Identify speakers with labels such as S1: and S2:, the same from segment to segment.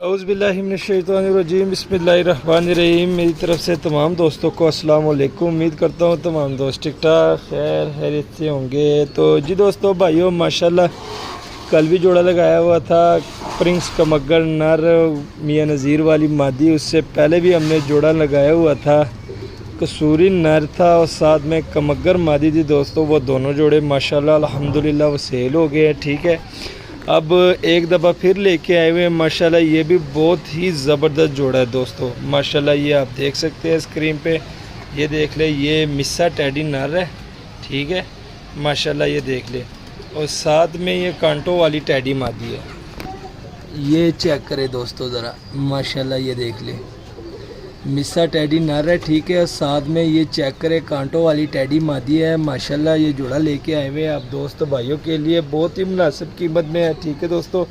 S1: औज़ुबिल्लाहिमिनश्शैतानिर्रजीम बिस्मिल्लाहिर्रहमानिर्रहीम। मेरी तरफ से तमाम दोस्तों को अस्सलाम वालेकुम। उम्मीद करता हूँ तमाम दोस्त ठीक ठाक खैर खैरियत से होंगे। तो जी दोस्तों भाइयों, माशाल्लाह कल भी जोड़ा लगाया हुआ था प्रिंस कमगर नर मियाँ नज़ीर वाली मादी। उससे पहले भी हमने जोड़ा लगाया हुआ था, कसूरी नर था और साथ में कमगर मादी थी दोस्तों। वो दोनों जोड़े माशाल्लाह अल्हम्दुलिल्लाह वो सेल हो गए हैं। ठीक है, अब एक दफ़ा फिर लेके आए हुए हैं माशाल्लाह। ये भी बहुत ही ज़बरदस्त जोड़ा है दोस्तों माशाल्लाह। ये आप देख सकते हैं स्क्रीन पे, ये देख ले, ये मिस्सा टेडी नर है। ठीक है माशाल्लाह, ये देख ले, और साथ में ये कांटो वाली टेडी मादी है। ये चेक करें दोस्तों ज़रा माशाल्लाह, ये देख ले, मिस्सा टेडी नर है। ठीक है, साथ में ये चेक करें कांटो वाली टेडी मादी है माशाल्लाह। ये जोड़ा लेके आए हुए हैं आप दोस्त भाइयों के लिए, बहुत ही मुनासिब कीमत में है। ठीक है दोस्तों,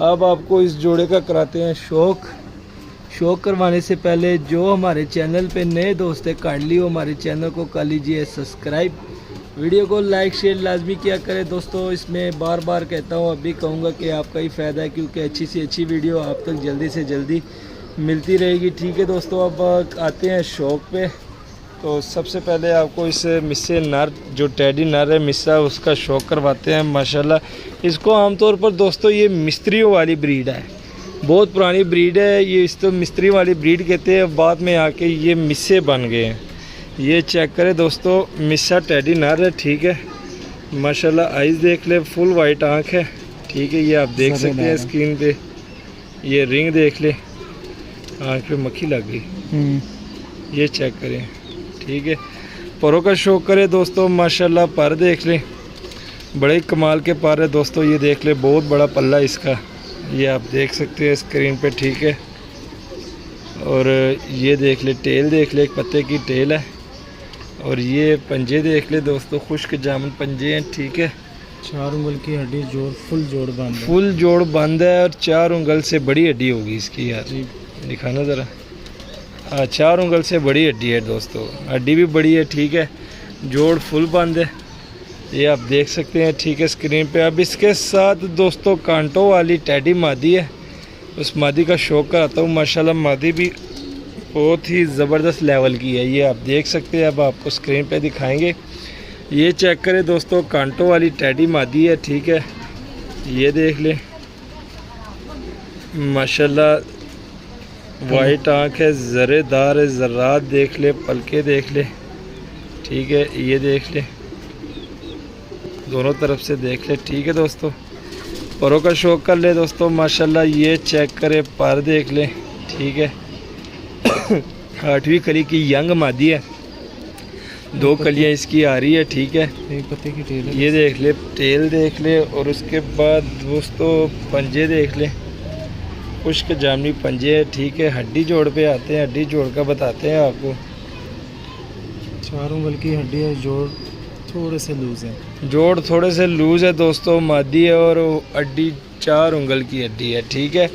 S1: अब आपको इस जोड़े का कराते हैं शौक करवाने से पहले जो हमारे चैनल पे नए दोस्त है काइंडली हमारे चैनल को कर लीजिए सब्सक्राइब, वीडियो को लाइक शेयर लाजमी किया करें दोस्तों। इसमें बार बार कहता हूँ, अभी कहूँगा कि आपका ही फ़ायदा है, क्योंकि अच्छी से अच्छी वीडियो आप तक जल्दी से जल्दी मिलती रहेगी। ठीक है दोस्तों, अब आते हैं शौक पे। तो सबसे पहले आपको इस मिस्से नर जो टेडी नर है मिस्सा, उसका शौक करवाते हैं माशाल्लाह। इसको आमतौर पर दोस्तों ये मिस्त्रियों वाली ब्रीड है, बहुत पुरानी ब्रीड है ये। इस तो मिस्त्री वाली ब्रीड कहते हैं, बाद में आके ये मिस्से बन गए हैं। ये चेक करें दोस्तों, मिस्सा टेडी नर है। ठीक है माशाल्लाह, आइज़ देख ले, फुल वाइट आँख है। ठीक है, ये आप देख सकते हैं स्क्रीन पे, ये रिंग देख ले, आँख पे मक्खी लग गई, ये चेक करें। ठीक है, परों का शौक करें दोस्तों माशाल्लाह। पर देख लें, बड़े कमाल के पर है दोस्तों, ये देख ले, बहुत बड़ा पल्ला इसका, ये आप देख सकते हैं स्क्रीन पे। ठीक है, और ये देख ले, टेल देख ले, एक पत्ते की टेल है, और ये पंजे देख ले दोस्तों, खुश्क जामुन पंजे हैं। ठीक है,
S2: 4 उंगल की हड्डी जोड़, फुल
S1: जोड़ बंद है, और 4 उंगल से बड़ी हड्डी होगी इसकी यार, दिखाना ज़रा। हाँ, 4 उंगल से बड़ी हड्डी है दोस्तों, हड्डी भी बड़ी है। ठीक है, जोड़ फुल बंद है, ये आप देख सकते हैं। ठीक है स्क्रीन पे। अब इसके साथ दोस्तों कांटो वाली टेडी मादी है, उस मादी का शौक कराता हूँ माशाल्लाह। मादी भी बहुत ही ज़बरदस्त लेवल की है, ये आप देख सकते हैं। अब आपको स्क्रीन पे दिखाएंगे, ये चेक करें दोस्तों, कांटो वाली टेडी मादी है। ठीक है, ये देख ले माशाल्लाह, वाइट आँख है, ज़रेदार है, ज़र्रात देख ले, पलके देख ले। ठीक है, ये देख ले, दोनों तरफ से देख ले। ठीक है दोस्तों, परों का शौक कर ले दोस्तों माशाल्लाह। ये चेक करे, पर देख ले। ठीक है 8वीं कली की यंग मादी है, 2 कलियाँ इसकी आ रही है। ठीक है,
S2: एक पत्ते की टेल है,
S1: ये देख ले, टेल देख ले, और उसके बाद दोस्तों पंजे देख ले, खुश्क जामनी पंजे है। ठीक है, हड्डी जोड़ पे आते हैं, हड्डी जोड़ का बताते हैं आपको।
S2: 4 उंगल की हड्डी है, जोड़ थोड़े से लूज़ है,
S1: जोड़ थोड़े से लूज़ है दोस्तों, मादी है, और हड्डी 4 उंगल की हड्डी है। ठीक है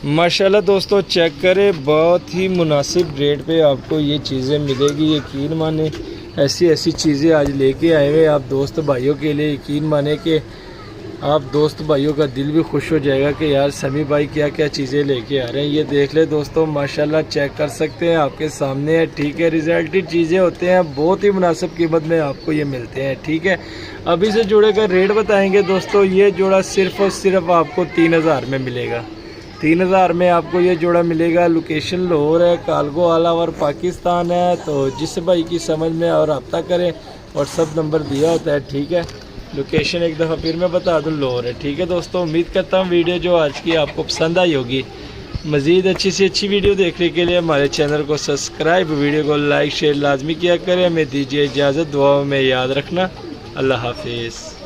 S1: माशाल्लाह दोस्तों, चेक करें, बहुत ही मुनासिब रेट पे आपको ये चीज़ें मिलेगी, यकीन माने। ऐसी चीज़ें आज लेके आए हुए आप दोस्त भाइयों के लिए, यकीन माने कि आप दोस्त भाइयों का दिल भी खुश हो जाएगा कि यार समी भाई क्या क्या चीज़ें लेके आ रहे हैं। ये देख ले दोस्तों माशाल्लाह, चेक कर सकते हैं, आपके सामने है। ठीक है, रिजल्टेड चीज़ें होते हैं, बहुत ही मुनासिब कीमत में आपको ये मिलते हैं। ठीक है, अभी से जोड़े का रेट बताएंगे दोस्तों। ये जोड़ा सिर्फ़ और सिर्फ आपको 3000 में मिलेगा, 3000 में आपको ये जोड़ा मिलेगा। लोकेशन लाहौर है, कालगो आला और पाकिस्तान है। तो जिस भाई की समझ में और रब्ता करें, व्हाट्सअप नंबर दिया होता है। ठीक है, लोकेशन एक दफ़ा फिर मैं बता दूं, लाहौर है। ठीक है दोस्तों, उम्मीद करता हूँ वीडियो जो आज की आपको पसंद आई होगी। मज़ीद अच्छी से अच्छी वीडियो देखने के लिए हमारे चैनल को सब्सक्राइब, वीडियो को लाइक शेयर लाजमी किया करें। हमें दीजिए इजाज़त, दुआओं में याद रखना। अल्लाह हाफिज़।